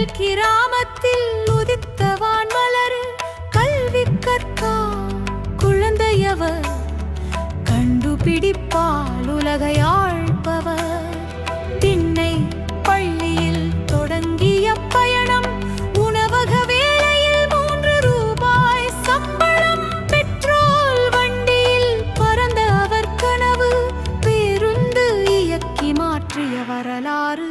கிராமத்தில் உதித்த வான்மலர் கல்வி கற்கா குழந்தையவர் கண்டுபிடிப்பால் உலகை ஆழ்பவர். திண்ணை பள்ளியில் தொடங்கிய பயணம் உணவக வேளையில் 3 ரூபாய் சம்பளம். பெட்ரோல் வண்டியில் பறந்த அவர் கனவு பேருந்து இயக்கி மாற்றிய வரலாறு.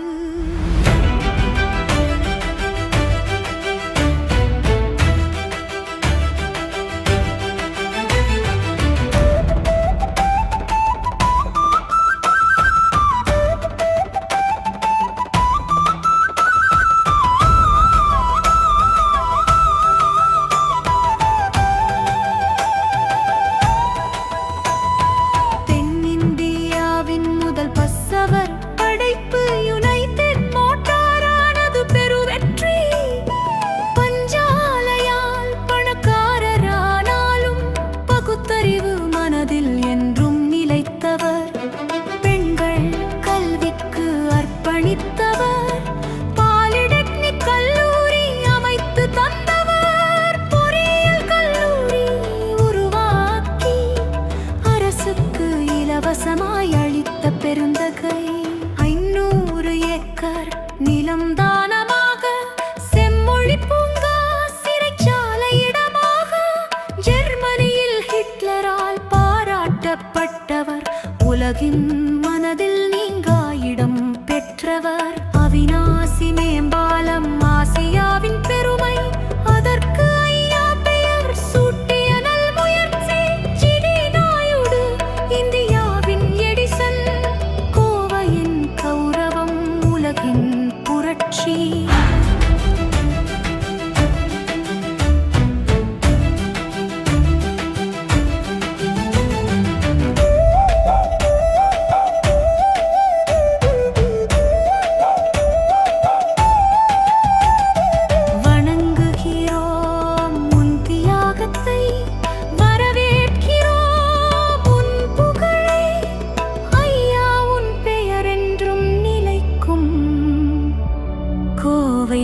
பசவர் படைப்பு யுனைடெட் மோட்டாரானது பெருவெற்றி. பஞ்சாலையால் பணக்காரரானாலும் பகுத்தறிவு மனதில் என்றும் நிலைத்தவர். பெண்கள் கல்விக்கு அர்ப்பணித்தவர். பாலிடெக்னிக் கல்லூரி அமைத்து தந்தவர். பொறியியல் கல்லூரி உருவாக்கி அரசுக்கு இலவசமாய் அளித்த பெருந்தகை. 500 ஏக்கர் நிலம் தானமாக, செம்மொழி பூங்கா சிறைச்சாலை இடமாக, ஜெர்மனியில் ஹிட்லரால் பாராட்டப்பட்டவர். உலகின் மனதில் நீங்கா இடம் பெற்றவர். அவிநாசி மேம்பாலம் ஆசியாவின் பெருமை, அதற்கு ஐயா பெயர் சூட்டிய நல் முயற்சி. ஜிடி நாயுடு இந்தியாவின் எடிசன், கோவையின் கௌரவம் உலகின் புரட்சி.